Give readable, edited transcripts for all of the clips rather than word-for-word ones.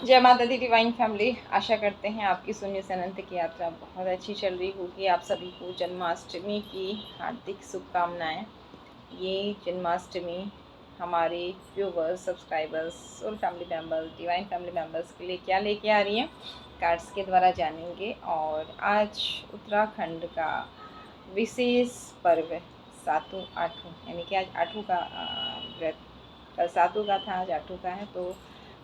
जय माता दी divine family. आशा करते हैं आपकी शून्य से अनंत की यात्रा बहुत अच्छी चल रही होगी। आप सभी को जन्माष्टमी की हार्दिक शुभकामनाएं। ये जन्माष्टमी हमारे व्यूवर्स, सब्सक्राइबर्स और family members, divine family members के लिए क्या लेके आ रही है, कार्ड्स के द्वारा जानेंगे। और आज उत्तराखंड का विशेष पर्व सातों आठों, यानी कि आज आठों का व्रत, कल सातों का था, आज आठों का है। तो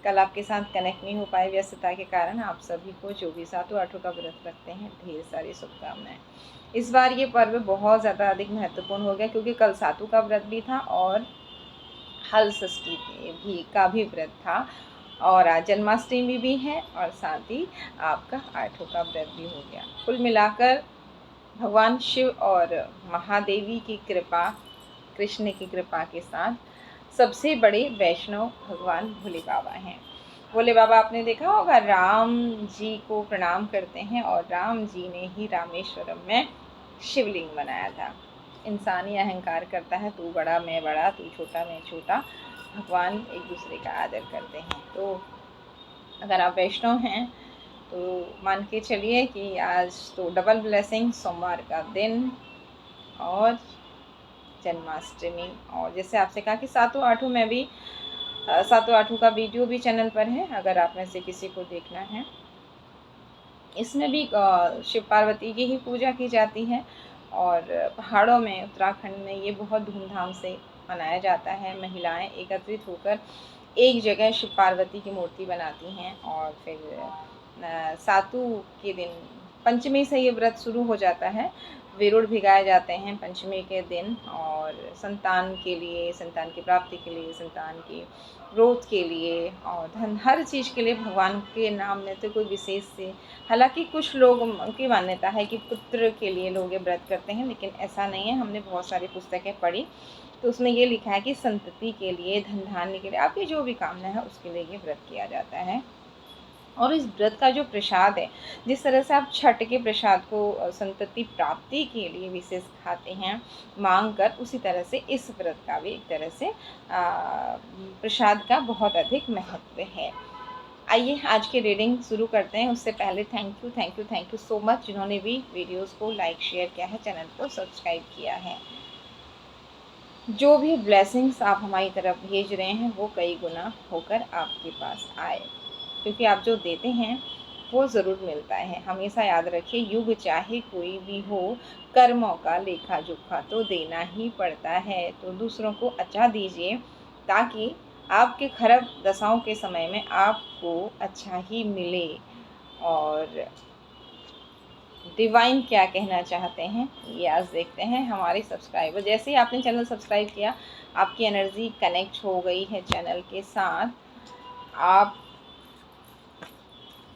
कल आपके साथ कनेक्ट नहीं हो पाए व्यस्तता के कारण। आप सभी को जो भी सातों आठों का व्रत रखते हैं ढेर सारी शुभकामनाएं। इस बार ये पर्व बहुत ज़्यादा अधिक महत्वपूर्ण हो गया क्योंकि कल सातों का व्रत भी था और हल षष्ठी का भी व्रत था, और आज जन्माष्टमी भी है और साथ ही आपका आठों का व्रत भी हो गया। कुल मिलाकर भगवान शिव और महादेवी की कृपा, कृष्ण की कृपा के साथ सबसे बड़े वैष्णव भगवान भोले बाबा हैं। भोले बाबा आपने देखा होगा राम जी को प्रणाम करते हैं, और राम जी ने ही रामेश्वरम में शिवलिंग बनाया था। इंसानी अहंकार करता है, तू बड़ा मैं बड़ा, तू छोटा मैं छोटा। भगवान एक दूसरे का आदर करते हैं। तो अगर आप वैष्णव हैं तो मान के चलिए कि आज तो डबल ब्लेसिंग, सोमवार का दिन और जन्माष्टमी। और जैसे आपसे कहा कि सातों आठों में भी सातों आठों का वीडियो भी चैनल पर है, अगर आप में से किसी को देखना है। इसमें भी शिव पार्वती की ही पूजा की जाती है, और पहाड़ों में उत्तराखंड में ये बहुत धूमधाम से मनाया जाता है। महिलाएं एकत्रित होकर एक जगह शिव पार्वती की मूर्ति बनाती हैं, और फिर सातों के दिन पंचमी से ये व्रत शुरू हो जाता है। विरुड़ भिगाए जाते हैं पंचमी के दिन, और संतान के लिए, संतान की प्राप्ति के लिए, संतान की ग्रोथ के लिए और धन, हर चीज़ के लिए भगवान के नाम में तो कोई विशेष से, हालांकि कुछ लोग की मान्यता है कि पुत्र के लिए लोग ये व्रत करते हैं, लेकिन ऐसा नहीं है। हमने बहुत सारी पुस्तकें पढ़ी तो उसमें ये लिखा है कि संतति के लिए, धन धान्य के लिए, आपकी जो भी कामना है उसके लिए ये व्रत किया जाता है। और इस व्रत का जो प्रसाद है, जिस तरह से आप छठ के प्रसाद को संतति प्राप्ति के लिए विशेष खाते हैं मांग कर, उसी तरह से इस व्रत का भी एक तरह से प्रसाद का बहुत अधिक महत्व है। आइए आज की रीडिंग शुरू करते हैं। उससे पहले थैंक यू सो मच जिन्होंने भी वीडियोस को लाइक शेयर किया है, चैनल को सब्सक्राइब किया है। जो भी ब्लेसिंग्स आप हमारी तरफ भेज रहे हैं वो कई गुना होकर आपके पास आए, क्योंकि आप जो देते हैं वो ज़रूर मिलता है। हमेशा याद रखिए, युग चाहे कोई भी हो, कर्मों का लेखा जोखा तो देना ही पड़ता है। तो दूसरों को अच्छा दीजिए ताकि आपके खराब दशाओं के समय में आपको अच्छा ही मिले। और डिवाइन क्या कहना चाहते हैं ये आज देखते हैं। हमारे सब्सक्राइबर, जैसे ही आपने चैनल सब्सक्राइब किया, आपकी एनर्जी कनेक्ट हो गई है चैनल के साथ।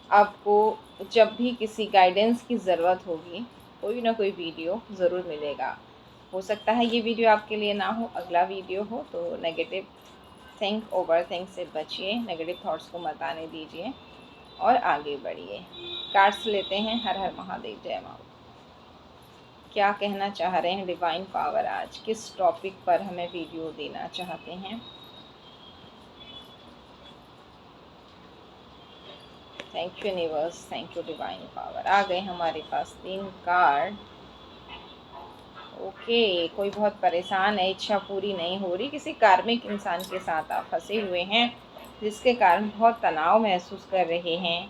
आपको जब भी किसी गाइडेंस की ज़रूरत होगी, कोई ना कोई वीडियो ज़रूर मिलेगा। हो सकता है ये वीडियो आपके लिए ना हो, अगला वीडियो हो। तो नेगेटिव थिंक, ओवर थिंक से बचिए, नेगेटिव थॉट्स को मत आने दीजिए और आगे बढ़िए। कार्ड्स लेते हैं। हर हर महादेव, जय माँ। क्या कहना चाह रहे हैं डिवाइन पावर, आज किस टॉपिक पर हमें वीडियो देना चाहते हैं? Thank you universe, thank you divine power. आ गए हमारे पास 3 कार्ड। ओके, कोई बहुत परेशान है, इच्छा पूरी नहीं हो रही, किसी कार्मिक इंसान के साथ आप फंसे हुए हैं जिसके कारण बहुत तनाव महसूस कर रहे हैं।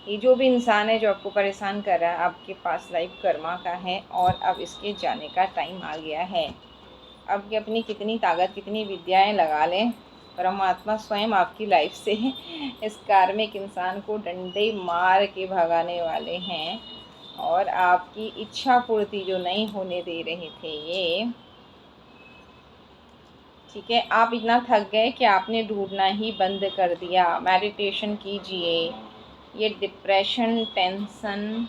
ये जो भी इंसान है जो आपको परेशान कर रहा है, आपके पास लाइफ कर्मा का है, और अब इसके जाने का टाइम आ गया है। अब अपनी कितनी ताकत, कितनी विद्याएं लगा लें, परमात्मा स्वयं आपकी लाइफ से इस कार्मिक इंसान को डंडे मार के भगाने वाले हैं। और आपकी इच्छा पूर्ति जो नहीं होने दे रहे थे ये, ठीक है, आप इतना थक गए कि आपने ढूंढना ही बंद कर दिया। मेडिटेशन कीजिए, ये डिप्रेशन, टेंशन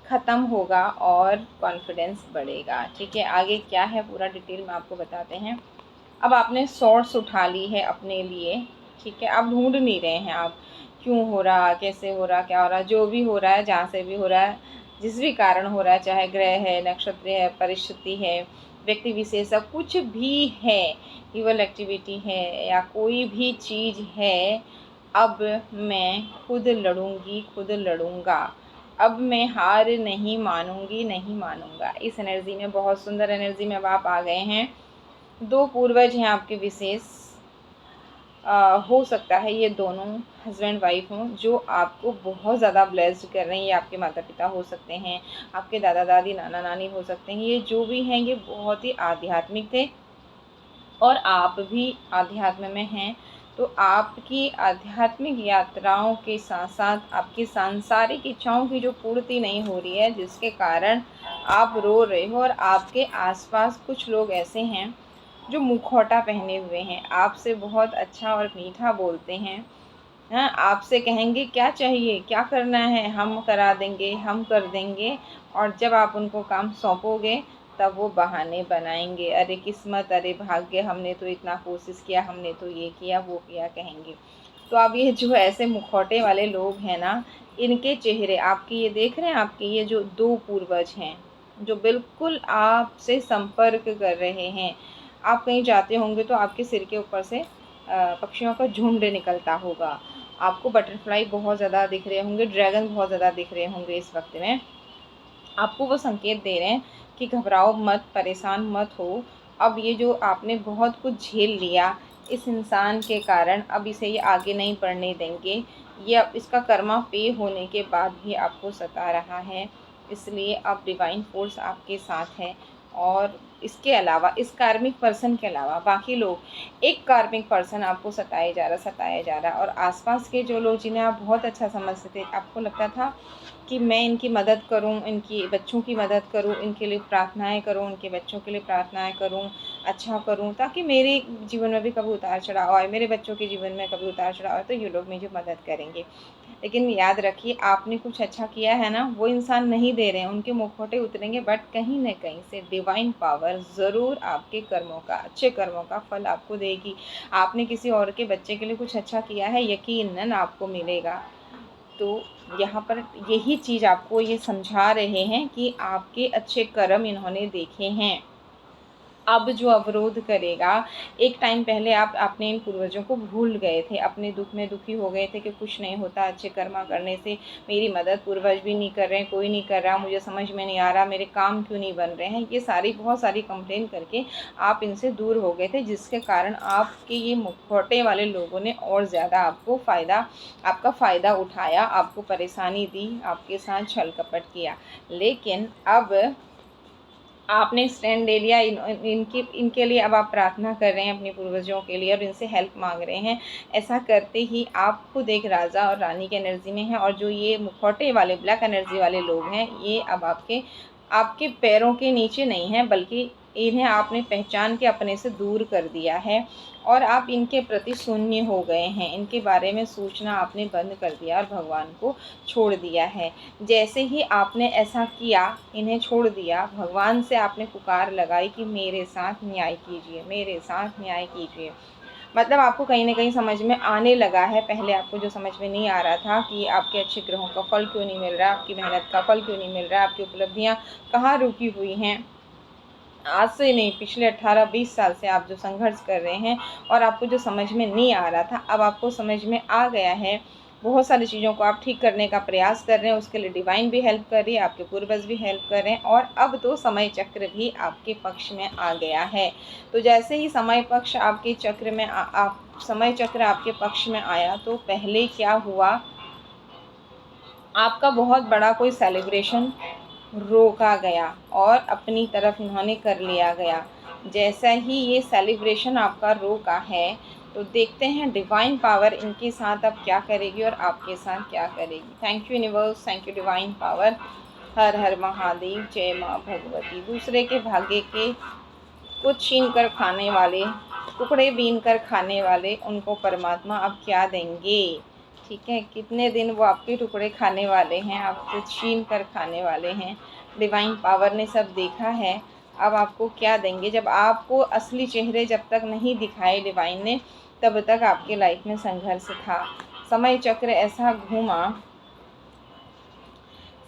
ख़त्म होगा और कॉन्फिडेंस बढ़ेगा। ठीक है, आगे क्या है पूरा डिटेल में आपको बताते हैं। अब आपने सोर्स उठा ली है अपने लिए। ठीक है, आप ढूंढ नहीं रहे हैं आप क्यों हो रहा, कैसे हो रहा, क्या हो रहा। जो भी हो रहा है, जहाँ से भी हो रहा है, जिस भी कारण हो रहा है, चाहे ग्रह है, नक्षत्र है, परिस्थिति है, व्यक्ति विशेष, कुछ भी है, इवल एक्टिविटी है या कोई भी चीज़ है, अब मैं खुद लड़ूंगी, खुद लड़ूंगा, अब मैं हार नहीं मानूंगी, नहीं मानूंगा। इस एनर्जी में, बहुत सुंदर एनर्जी में अब आप आ गए हैं। 2 पूर्वज हैं आपके विशेष, हो सकता है ये दोनों हस्बैंड वाइफ हों, जो आपको बहुत ज़्यादा ब्लेस्ड कर रहे हैं। ये आपके माता पिता हो सकते हैं, आपके दादा दादी, नाना नानी हो सकते हैं। ये जो भी हैं, ये बहुत ही आध्यात्मिक थे और आप भी आध्यात्म में हैं। तो आपकी आध्यात्मिक यात्राओं के साथ साथ आपकी सांसारिक इच्छाओं की जो पूर्ति नहीं हो रही है, जिसके कारण आप रो रहे हो, और आपके आसपास कुछ लोग ऐसे हैं जो मुखौटा पहने हुए हैं, आपसे बहुत अच्छा और मीठा बोलते हैं। हाँ, आपसे कहेंगे क्या चाहिए, क्या करना है, हम करा देंगे, हम कर देंगे। और जब आप उनको काम सौंपोगे तब वो बहाने बनाएंगे, अरे किस्मत, अरे भाग्य, हमने तो इतना कोशिश किया, हमने तो ये किया, वो किया, कहेंगे। तो अब ये जो ऐसे मुखौटे वाले लोग हैं ना, इनके चेहरे आपके ये देख रहे हैं, आपके ये जो 2 पूर्वज हैं जो बिल्कुल आपसे संपर्क कर रहे हैं। आप कहीं जाते होंगे तो आपके सिर के ऊपर से पक्षियों का झुंड निकलता होगा, आपको बटरफ्लाई बहुत ज़्यादा दिख रहे होंगे, ड्रैगन बहुत ज़्यादा दिख रहे होंगे। इस वक्त में आपको वो संकेत दे रहे हैं कि घबराओ मत, परेशान मत हो। अब ये जो आपने बहुत कुछ झेल लिया इस इंसान के कारण, अब इसे ये आगे नहीं बढ़ने देंगे। ये अब इसका कर्मा पे होने के बाद भी आपको सता रहा है, इसलिए अब डिवाइन फोर्स आपके साथ है। और इसके अलावा, इस कार्मिक पर्सन के अलावा बाकी लोग, एक कार्मिक पर्सन आपको सताया जा रहा। और आसपास के जो लोग जिन्हें आप बहुत अच्छा समझते थे, आपको लगता था कि मैं इनकी मदद करूं, इनकी बच्चों की मदद करूं, इनके लिए प्रार्थनाएं करूं, उनके बच्चों के लिए प्रार्थनाएं करूं, अच्छा करूं, ताकि मेरे जीवन में भी कभी उतार चढ़ाव आए, मेरे बच्चों के जीवन में कभी उतार चढ़ाव आए तो ये लोग मुझे मदद करेंगे। लेकिन याद रखिए, आपने कुछ अच्छा किया है ना, वो इंसान नहीं दे रहे हैं, उनके मुखौटे उतरेंगे, बट कहीं न कहीं से डिवाइन पावर ज़रूर आपके कर्मों का, अच्छे कर्मों का फल आपको देगी। आपने किसी और के बच्चे के लिए कुछ अच्छा किया है, यकीनन आपको मिलेगा। तो यहाँ पर यही चीज़ आपको ये समझा रहे हैं कि आपके अच्छे कर्म इन्होंने देखे हैं। अब जो अवरोध करेगा, एक टाइम पहले आपने इन पूर्वजों को भूल गए थे, अपने दुख में दुखी हो गए थे कि कुछ नहीं होता अच्छे कर्मा करने से, मेरी मदद पूर्वज भी नहीं कर रहे हैं, कोई नहीं कर रहा, मुझे समझ में नहीं आ रहा, मेरे काम क्यों नहीं बन रहे हैं, ये सारी बहुत सारी कंप्लेन करके आप इनसे दूर हो गए थे, जिसके कारण आपके ये मुखौटे वाले लोगों ने और ज़्यादा आपका फ़ायदा उठाया, आपको परेशानी दी, आपके साथ छल कपट किया। लेकिन अब आपने स्टैंड ले लिया, इनके लिए अब आप प्रार्थना कर रहे हैं अपने पूर्वजों के लिए, और इनसे हेल्प मांग रहे हैं। ऐसा करते ही आप खुद एक राजा और रानी की एनर्जी में हैं, और जो ये मुखौटे वाले ब्लैक एनर्जी वाले लोग हैं, ये अब आपके पैरों के नीचे नहीं हैं, बल्कि इन्हें आपने पहचान के अपने से दूर कर दिया है, और आप इनके प्रति शून्य हो गए हैं। इनके बारे में सोचना आपने बंद कर दिया और भगवान को छोड़ दिया है। जैसे ही आपने ऐसा किया, इन्हें छोड़ दिया, भगवान से आपने पुकार लगाई कि मेरे साथ न्याय कीजिए, मेरे साथ न्याय कीजिए। मतलब आपको कहीं न कहीं समझ में आने लगा है, पहले आपको जो समझ में नहीं आ रहा था कि आपके अच्छे ग्रहों का फल क्यों नहीं मिल रहा, आपकी मेहनत का फल क्यों नहीं मिल रहा, आपकी उपलब्धियाँ कहाँ रुकी हुई हैं। आज से नहीं, पिछले 18-20 साल से आप जो संघर्ष कर रहे हैं और आपको जो समझ में नहीं आ रहा था, अब आपको समझ में आ गया है। बहुत सारी चीज़ों को आप ठीक करने का प्रयास कर रहे हैं, उसके लिए डिवाइन भी हेल्प कर रही है, आपके पूर्वज भी हेल्प कर रहे हैं, और अब तो समय चक्र भी आपके पक्ष में आ गया है। तो जैसे ही समय चक्र आपके पक्ष में आया, तो पहले क्या हुआ, आपका बहुत बड़ा कोई सेलिब्रेशन रोका गया और अपनी तरफ इन्होंने कर लिया गया। जैसा ही ये सेलिब्रेशन आपका रोका है, तो देखते हैं डिवाइन पावर इनके साथ अब क्या करेगी और आपके साथ क्या करेगी। Thank you universe, thank you divine power. हर हर महादेव, जय माँ भगवती। दूसरे के भाग्य के कुछ छीन कर खाने वाले, टुकड़े बीन कर खाने वाले, उनको परमात्मा अब क्या देंगे। ठीक है, कितने दिन वो आपके टुकड़े खाने वाले हैं, आपसे छीन कर खाने वाले हैं। डिवाइन पावर ने सब देखा है, अब आपको क्या देंगे। जब आपको असली चेहरे जब तक नहीं दिखाए डिवाइन ने, तब तक आपके लाइफ में संघर्ष था। समय चक्र ऐसा घूमा,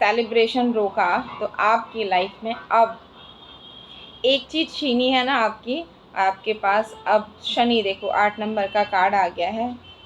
सेलिब्रेशन रोका, तो आपकी लाइफ में अब एक चीज़ छीनी है ना आपके पास। अब शनि, देखो 8 नंबर का कार्ड आ गया है,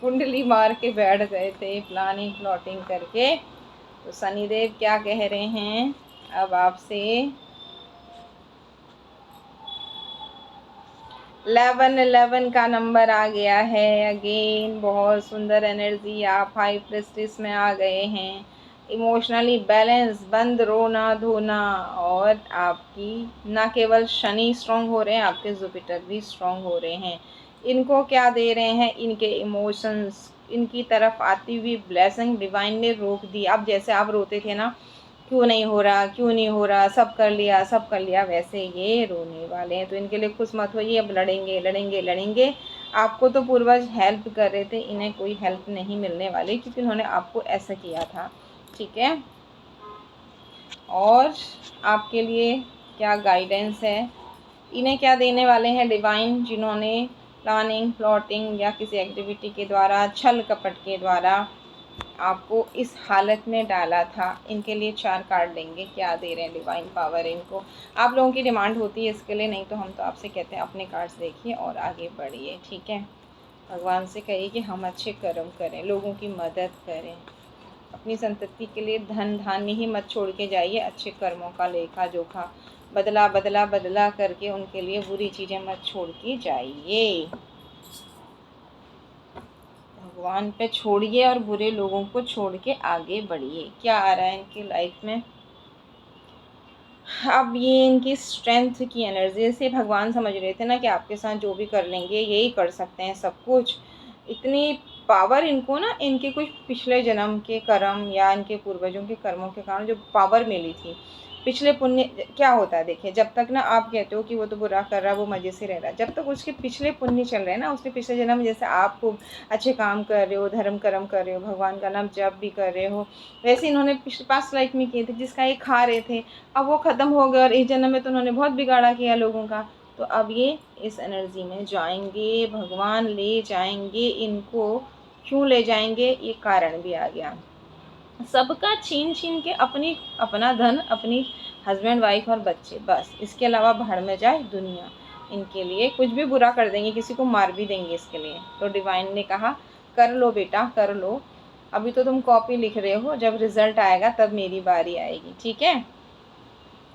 कुंडली मार के बैठ गए थे प्लानिंग प्लॉटिंग करके। तो शनिदेव क्या कह रहे हैं अब आपसे, 11 का नंबर आ गया है अगेन। बहुत सुंदर एनर्जी, आप हाई प्रेस्टिस में आ गए हैं। इमोशनली बैलेंस, बंद रोना धोना। और आपकी ना केवल शनि स्ट्रांग हो रहे हैं, आपके जुपिटर भी स्ट्रांग हो रहे हैं। इनको क्या दे रहे हैं, इनके इमोशंस, इनकी तरफ आती हुई ब्लेसिंग डिवाइन ने रोक दी। अब जैसे आप रोते थे ना, क्यों नहीं हो रहा, क्यों नहीं हो रहा, सब कर लिया सब कर लिया, वैसे ये रोने वाले हैं। तो इनके लिए खुश मत होइए, अब लड़ेंगे लड़ेंगे लड़ेंगे। आपको तो पूर्वज हेल्प कर रहे थे, इन्हें कोई हेल्प नहीं मिलने वाली, क्योंकि उन्होंने आपको ऐसा किया था। ठीक है। और आपके लिए क्या गाइडेंस है, इन्हें क्या देने वाले हैं डिवाइन, जिन्होंने प्लानिंग प्लॉटिंग या किसी एक्टिविटी के द्वारा, छल कपट के द्वारा आपको इस हालत में डाला था। इनके लिए 4 कार्ड लेंगे, क्या दे रहे हैं डिवाइन पावर इनको। आप लोगों की डिमांड होती है इसके लिए, नहीं तो हम तो आपसे कहते हैं अपने कार्ड्स देखिए और आगे बढ़िए। ठीक है। भगवान से कहिए कि हम अच्छे कर्म करें, लोगों की मदद करें, अपनी संतति के लिए धन धान्य ही मत छोड़ के जाइए, अच्छे कर्मों का लेखा जोखा बदला बदला बदला करके उनके लिए बुरी चीज़ें मत छोड़ के जाइए। भगवान पे छोड़िए और बुरे लोगों को छोड़ के आगे बढ़िए। क्या आ रहा है इनकी लाइफ में, अब ये इनकी स्ट्रेंथ की एनर्जी से भगवान समझ रहे थे ना कि आपके साथ जो भी कर लेंगे यही कर सकते हैं सब कुछ। इतनी पावर इनको ना, इनके कुछ पिछले जन्म के कर्म या इनके पूर्वजों के कर्मों के कारण जो पावर मिली थी, पिछले पुण्य। क्या होता है देखिए, जब तक ना आप कहते हो कि वो तो बुरा कर रहा है, वो मज़े से रह रहा है, जब तक उसके पिछले पुण्य चल रहे हैं ना, उसके पिछले जन्म में जैसे आप खूब अच्छे काम कर रहे हो, धर्म कर्म कर रहे हो, भगवान का नाम जप भी कर रहे हो, वैसे इन्होंने पिछले पास्ट लाइफ में किए थे, जिसका ये खा रहे थे। अब वो ख़त्म हो गया और इस जन्म में तो उन्होंने बहुत बिगाड़ा किया लोगों का। तो अब ये इस एनर्जी में जाएंगे, भगवान ले जाएंगे इनको। क्यों ले जाएंगे, ये कारण भी आ गया। सबका छीन छीन के अपनी अपना धन, अपनी हस्बैंड वाइफ और बच्चे, बस इसके अलावा भाड़ में जाए दुनिया। इनके लिए कुछ भी बुरा कर देंगे, किसी को मार भी देंगे इसके लिए। तो डिवाइन ने कहा कर लो बेटा कर लो, अभी तो तुम कॉपी लिख रहे हो, जब रिजल्ट आएगा तब मेरी बारी आएगी। ठीक है।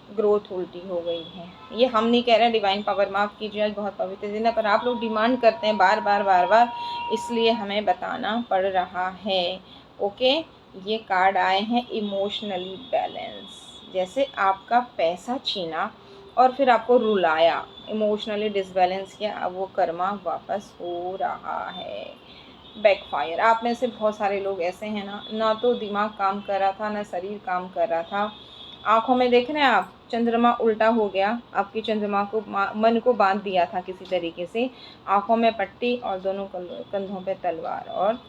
ग्रोथ उल्टी हो गई है, ये हम नहीं कह रहे, डिवाइन पावर, माफ़ कीजिए आज बहुत पवित्र दिन है, पर आप लोग डिमांड करते हैं बार बार बार बार, इसलिए हमें बताना पड़ रहा है। ओके। ये कार्ड आए हैं इमोशनली बैलेंस, जैसे आपका पैसा छीना और फिर आपको रुलाया, इमोशनली डिसबैलेंस किया, अब वो कर्मा वापस हो रहा है। बैकफायर, आप में से बहुत सारे लोग ऐसे हैं ना, ना तो दिमाग काम कर रहा था ना शरीर काम कर रहा था। आँखों में देख रहे हैं आप, चंद्रमा उल्टा हो गया, आपकी चंद्रमा को मन को बांध दिया था किसी तरीके से। आँखों में पट्टी और दोनों कंधों पे तलवार, और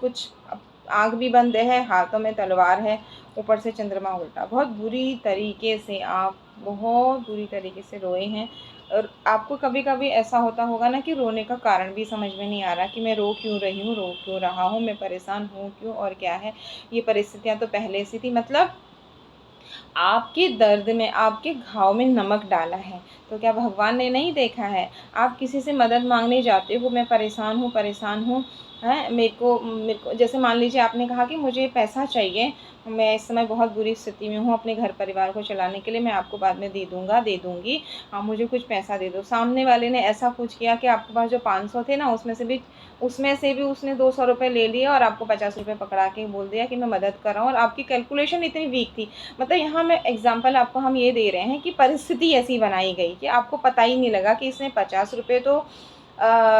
कुछ आँख भी बंद है, हाथों में तलवार है, ऊपर से चंद्रमा उल्टा। बहुत बुरी तरीके से आप, बहुत बुरी तरीके से रोए हैं। और आपको कभी कभी ऐसा होता होगा ना कि रोने का कारण भी समझ में नहीं आ रहा कि मैं रो क्यों रही हूँ, रो क्यों रहा हूँ, मैं परेशान हूँ क्यों, और क्या है। ये परिस्थितियाँ तो पहले से थी, मतलब आपके दर्द में, आपके घाव में नमक डाला है। तो क्या भगवान ने नहीं देखा है। आप किसी से मदद मांगने जाते हो, मैं परेशान हूँ परेशान हूँ, हैं, मेरे को जैसे मान लीजिए आपने कहा कि मुझे पैसा चाहिए, मैं इस समय बहुत बुरी स्थिति में हूँ अपने घर परिवार को चलाने के लिए, मैं आपको बाद में दे दूँगा दे दूँगी, आप मुझे कुछ पैसा दे दो। सामने वाले ने ऐसा कुछ किया कि आपके पास जो 500 थे ना, उसमें से भी उसने 200 रुपये ले लिए और आपको 50 रुपये पकड़ा के बोल दिया कि मैं मदद कर रहा हूँ, और आपकी कैलकुलेशन इतनी वीक थी। मतलब यहाँ मैं एग्जांपल आपको हम ये दे रहे हैं कि परिस्थिति ऐसी बनाई गई कि आपको पता ही नहीं लगा कि इसने 50 रुपये तो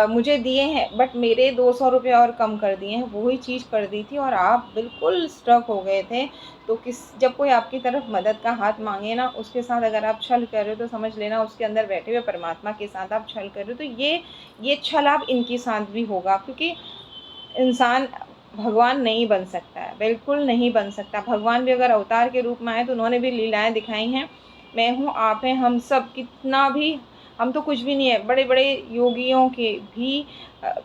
मुझे दिए हैं, बट मेरे 200 रुपये और कम कर दिए हैं, वही चीज़ कर दी थी और आप बिल्कुल स्ट्रक हो गए थे। तो जब कोई आपकी तरफ मदद का हाथ मांगे ना, उसके साथ अगर आप छल कर रहे हो तो समझ लेना उसके अंदर बैठे हुए परमात्मा के साथ आप छल कर रहे हो। तो ये छल आप इनके साथ भी होगा, क्योंकि इंसान भगवान नहीं बन सकता है, बिल्कुल नहीं बन सकता। भगवान भी अगर अवतार के रूप में आए तो उन्होंने भी लीलाएं दिखाई हैं। मैं हूँ, आप हैं, हम सब, कितना भी, हम तो कुछ भी नहीं है। बड़े बड़े योगियों के भी,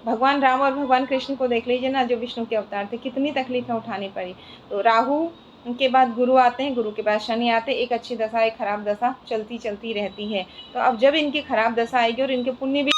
भगवान राम और भगवान कृष्ण को देख लीजिए ना, जो विष्णु के अवतार थे, कितनी तकलीफ़ें उठानी पड़ी। तो राहु के बाद गुरु आते हैं, गुरु के बाद शनि आते हैं, एक अच्छी दशा एक खराब दशा चलती चलती रहती है। तो अब जब इनकी खराब दशा आएगी और इनके पुण्य भी